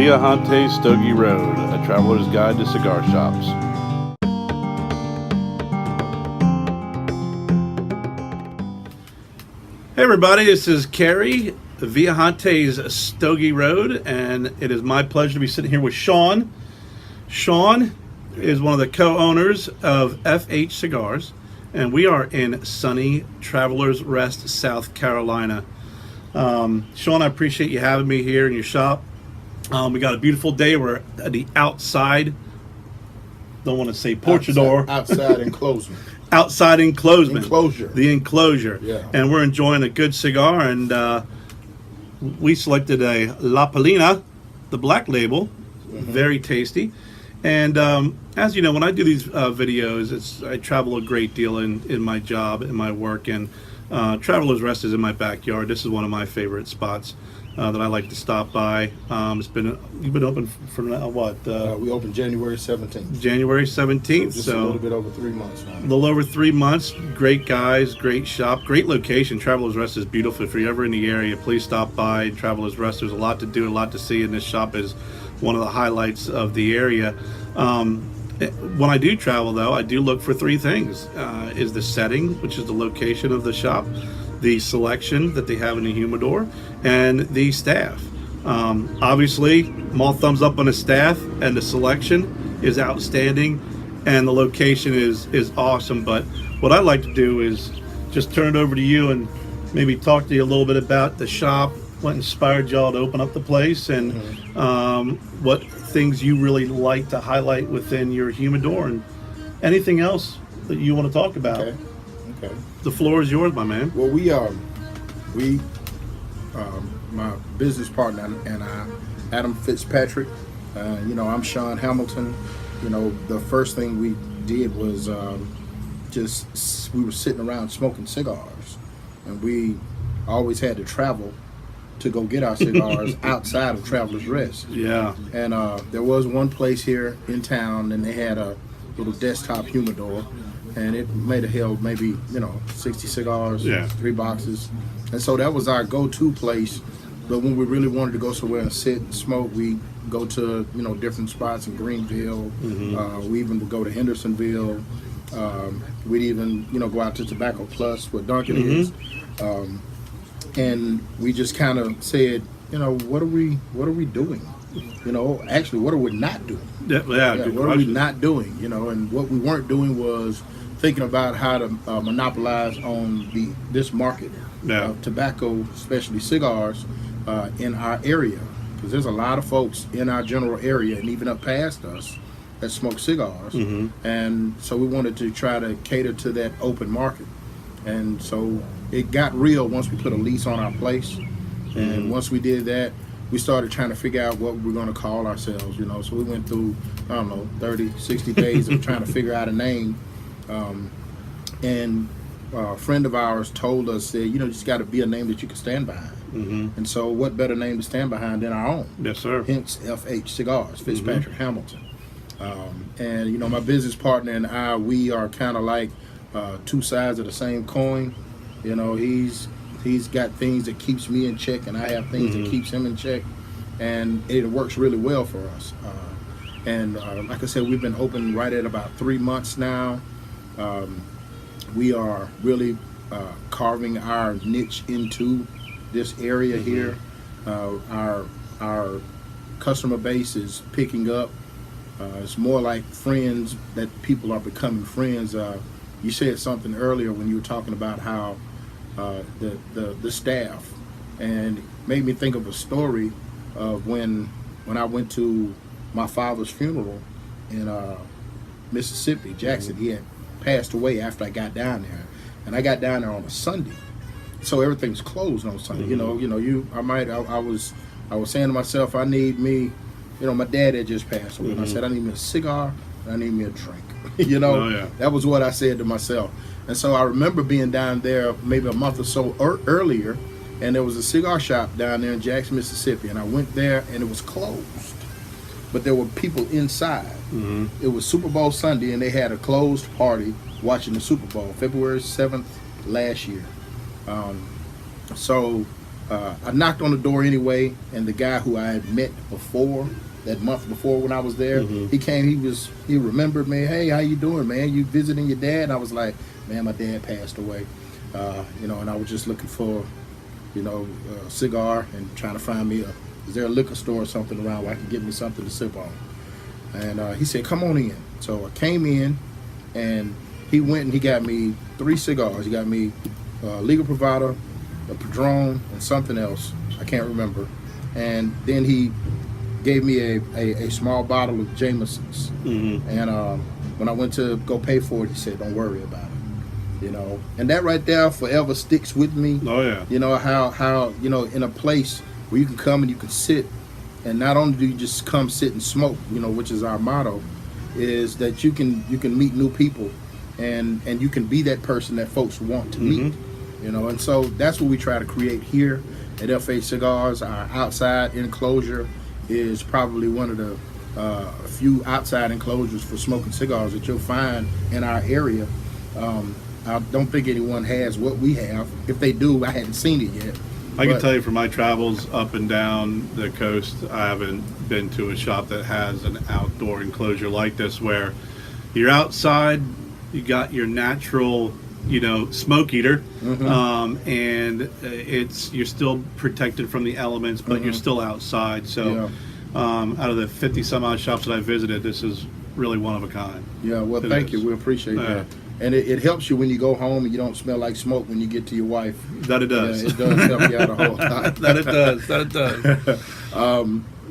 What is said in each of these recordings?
Viajante Stogie Road, a traveler's guide to cigar shops. Hey everybody, this is Kerry, Viajante's Stogie Road, and it is my pleasure to be sitting here with Sean. Sean is one of the co-owners of FH Cigars, and we are in sunny Travelers Rest, South Carolina. Sean, I appreciate you having me here in your shop. We got a beautiful day. We're at the outside, don't want to say porchador. Outside enclosement. Outside enclosement. Enclosure. The enclosure. Yeah. And we're enjoying a good cigar, and we selected a La Palina, the black label. Very tasty. And as you know, when I do these videos, I travel a great deal in my job, in my work, and Travelers Rest is in my backyard. This is one of my favorite spots that I like to stop by. You've been open for what? We opened January 17th. January 17th. Just a little bit over 3 months now. A little over 3 months. Great guys, great shop, great location. Travelers Rest is beautiful. If you're ever in the area, please stop by Travelers Rest. There's a lot to do, a lot to see, and this shop is one of the highlights of the area. When I do travel, though, I do look for three things. Is the setting, which is the location of the shop, the selection that they have in the humidor, and the staff. Obviously, I'm all thumbs up on the staff, and the selection is outstanding, and the location is awesome. But what I'd like to do is just turn it over to you and maybe talk to you a little bit about the shop, what inspired y'all to open up the place, and what things you really like to highlight within your humidor, and anything else that you want to talk about. Okay. The floor is yours, my man. Well, my business partner and I, Adam Fitzpatrick, I'm Sean Hamilton. The first thing we did was we were sitting around smoking cigars, and we always had to travel to go get our cigars outside of Travelers Rest. Yeah. And there was one place here in town, and they had a little desktop humidor, and it made a held maybe 60 cigars, 3 boxes, and so that was our go-to place. But when we really wanted to go somewhere and sit and smoke, we go to different spots in Greenville. We even would go to Hendersonville. We'd even go out to Tobacco Plus where Duncan is. And we just kind of said, what are we doing? Actually, what are we not doing? What are we not doing? And what we weren't doing was thinking about how to monopolize on this market of tobacco, especially cigars, in our area. Because there's a lot of folks in our general area and even up past us that smoke cigars. And so we wanted to try to cater to that open market. And so it got real once we put a lease on our place. And once we did that, we started trying to figure out what we were going to call ourselves, So we went through, 30, 60 days of trying to figure out a name. And a friend of ours told us that, just got to be a name that you can stand behind. And so what better name to stand behind than our own? Yes, sir. Hence FH Cigars, Fitzpatrick Hamilton. And, my business partner and I, we are kind of like two sides of the same coin. He's got things that keeps me in check, and I have things that keeps him in check, and it works really well for us. And like I said, we've been open right at about 3 months now. We are really carving our niche into this area here. Our customer base is picking up. It's more like friends, that people are becoming friends. You said something earlier when you were talking about how the staff, and it made me think of a story of when I went to my father's funeral in Mississippi, Jackson. He had passed away after I got down there, and I got down there on a Sunday, so everything's closed on Sunday. I was saying to myself, I need me, my dad had just passed away, and I said I need me a cigar, and I need me a drink. That was what I said to myself. And so I remember being down there maybe a month or so earlier, and there was a cigar shop down there in Jackson, Mississippi, and I went there and it was closed, but there were people inside. It was Super Bowl Sunday, and they had a closed party watching the Super Bowl, February 7th last year. So I knocked on the door anyway, and the guy who I had met before, that month before when I was there, he came. He remembered me. Hey, how you doing, man? You visiting your dad? And I was like, man, my dad passed away. And I was just looking for, a cigar and trying to find me is there a liquor store or something around where I can get me something to sip on? And he said, come on in. So I came in, and he went and he got me 3 cigars. He got me Liga Privada, a Padron, and something else. I can't remember. And then he gave me a small bottle of Jameson's. And when I went to go pay for it, he said, don't worry about it. And that right there forever sticks with me. Oh yeah. How in a place where you can come and you can sit, and not only do you just come sit and smoke, which is our motto, is that you can meet new people, and you can be that person that folks want to meet. And so that's what we try to create here at FH Cigars. Our outside enclosure is probably one of the few outside enclosures for smoking cigars that you'll find in our area. I don't think anyone has what we have. If they do, I hadn't seen it yet. I can tell you from my travels up and down the coast, I haven't been to a shop that has an outdoor enclosure like this, where you're outside, you got your natural, smoke eater, and you're still protected from the elements, but you're still outside. So out of the 50 some odd shops that I visited, this is really one of a kind. Yeah, well, thank you. We appreciate that. And it helps you when you go home and you don't smell like smoke when you get to your wife. That it does. Yeah, it does help you out a whole lot. That it does.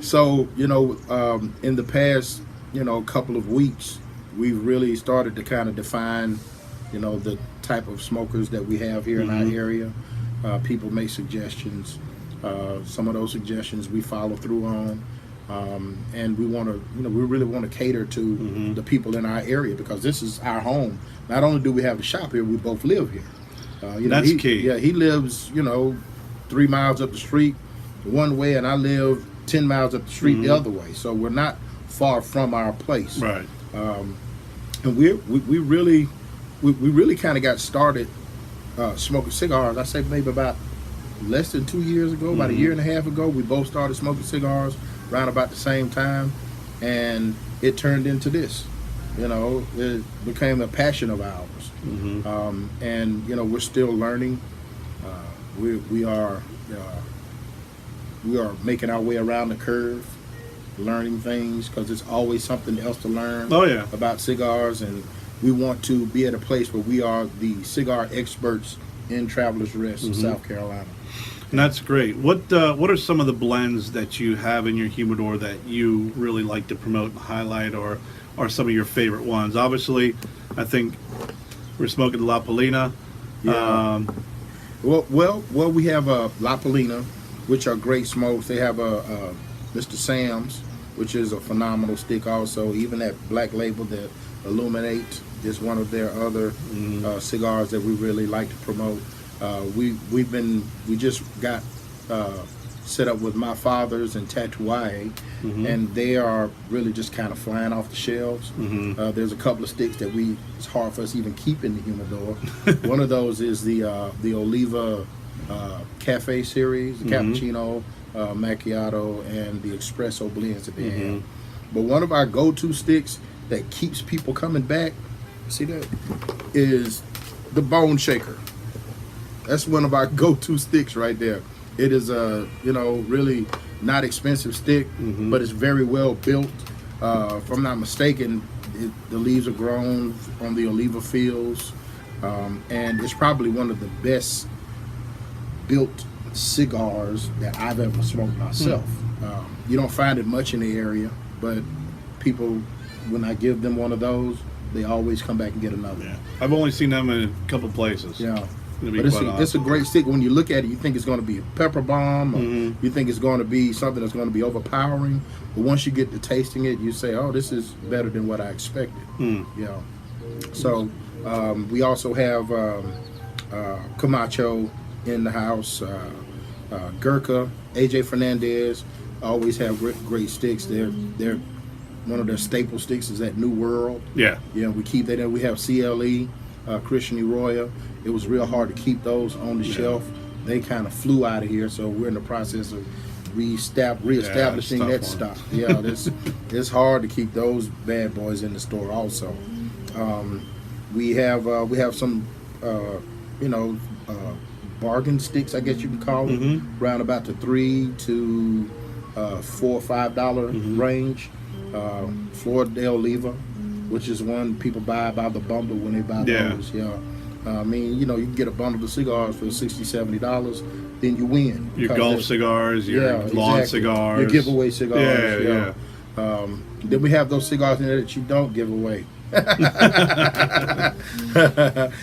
So, in the past, couple of weeks, we've really started to kind of define, the type of smokers that we have here in our area. People make suggestions. Some of those suggestions we follow through on. And we want to, we really want to cater to the people in our area, because this is our home. Not only do we have the shop here, we both live here. That's key. Yeah, he lives, 3 miles up the street one way, and I live 10 miles up the street the other way. So we're not far from our place. Right. And we really kind of got started smoking cigars. I say maybe about less than 2 years ago, about a year and a half ago. We both started smoking cigars around about the same time, and it turned into this. It became a passion of ours. And we're still learning. We are making our way around the curve, learning things, because there's always something else to learn about cigars, and we want to be at a place where we are the cigar experts in Travelers Rest in South Carolina. And that's great. What are some of the blends that you have in your humidor that you really like to promote and highlight, or are some of your favorite ones? Obviously, I think we're smoking La Polina. Yeah. Well, we have La Polina, which are great smokes. They have a Mr. Sam's, which is a phenomenal stick also. Even that Black Label, that Illuminate, is one of their other cigars that we really like to promote. We just got set up with My Father's and Tatuaje, and they are really just kind of flying off the shelves. There's a couple of sticks that it's hard for us to even keep in the humidor. One of those is the Oliva Cafe series, the Cappuccino, Macchiato, and the Espresso blends that they have. But one of our go-to sticks that keeps people coming back, see that, is the Bone Shaker. That's one of our go-to sticks right there. It is a, really not expensive stick, but it's very well built. If I'm not mistaken, the leaves are grown on the Oliva fields, and it's probably one of the best built cigars that I've ever smoked myself. You don't find it much in the area, but people, when I give them one of those, they always come back and get another. Yeah. I've only seen them in a couple places. Yeah. But it's a great stick. When you look at it, you think it's going to be a pepper bomb, or you think it's going to be something that's going to be overpowering. But once you get to tasting it, you say, "Oh, this is better than what I expected." So we also have Camacho in the house, Gurkha, AJ Fernandez. Always have great sticks. They're one of their staple sticks is that New World. Yeah, we keep that in. We have CLE, Christian Arroyo. It was real hard to keep those on the shelf. they kind of flew out of here. So we're in the process of reestablishing that stock. Yeah, it's hard to keep those bad boys in the store. Also, we have some bargain sticks, I guess you can call them, around about the $3 to $4 or $5 range. Florida del Oliva, which is one people buy by the bundle when they buy those. Yeah. I mean, you can get a bundle of cigars for $60, $70, then you win. Your golf cigars, your lawn cigars. Your giveaway cigars. Yeah. Then we have those cigars in there that you don't give away.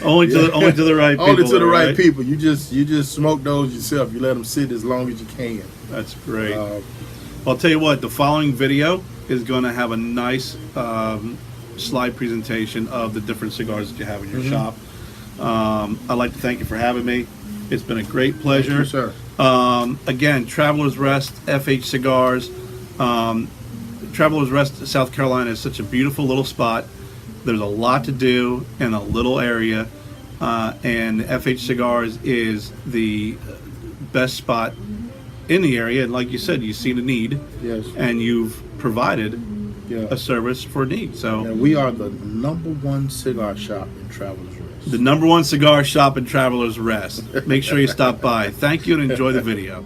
only to the right people. Only to the right people. You just smoke those yourself. You let them sit as long as you can. That's great. I'll tell you what, the following video is going to have a nice slide presentation of the different cigars that you have in your shop. I'd like to thank you for having me. It's been a great pleasure. Thank you, sir. Again, Traveler's Rest, FH Cigars. Traveler's Rest, South Carolina is such a beautiful little spot. There's a lot to do in a little area, and FH Cigars is the best spot in the area. And like you said, you've seen a need, and you've provided a service for a need. So we are the #1 cigar shop in Traveler's Rest. The #1 cigar shop in Traveler's Rest. Make sure you stop by. Thank you and enjoy the video.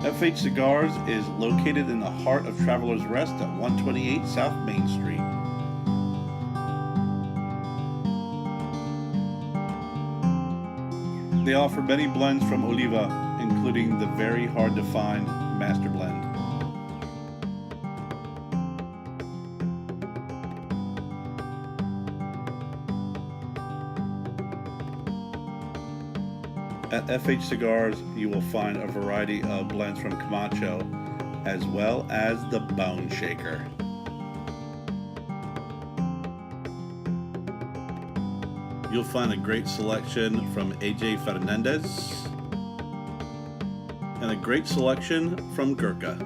FH Cigars is located in the heart of Traveler's Rest at 128 South Main Street. They offer many blends from Oliva, including the very hard to find Master Blend. At FH Cigars, you will find a variety of blends from Camacho, as well as the Bone Shaker. You'll find a great selection from AJ Fernandez and a great selection from Gurkha.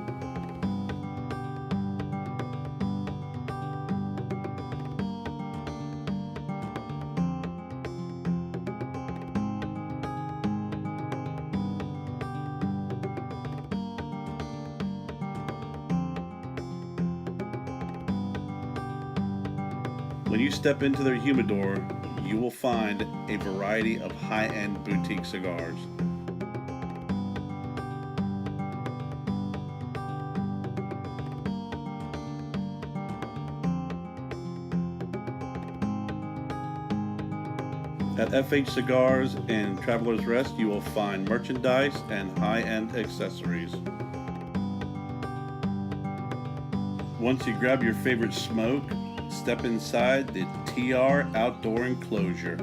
When you step into their humidor, you will find a variety of high-end boutique cigars. At FH Cigars and Traveler's Rest, you will find merchandise and high-end accessories. Once you grab your favorite smoke, step inside the TR Outdoor Enclosure.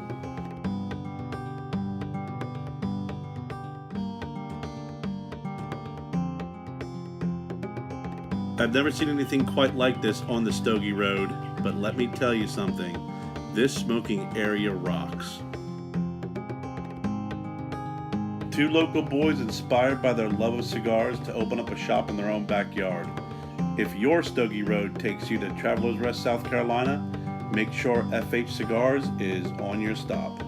I've never seen anything quite like this on the Stogie Road, but let me tell you something, this smoking area rocks. Two local boys inspired by their love of cigars to open up a shop in their own backyard. If your Stogie Road takes you to Traveler's Rest, South Carolina, make sure FH Cigars is on your stop.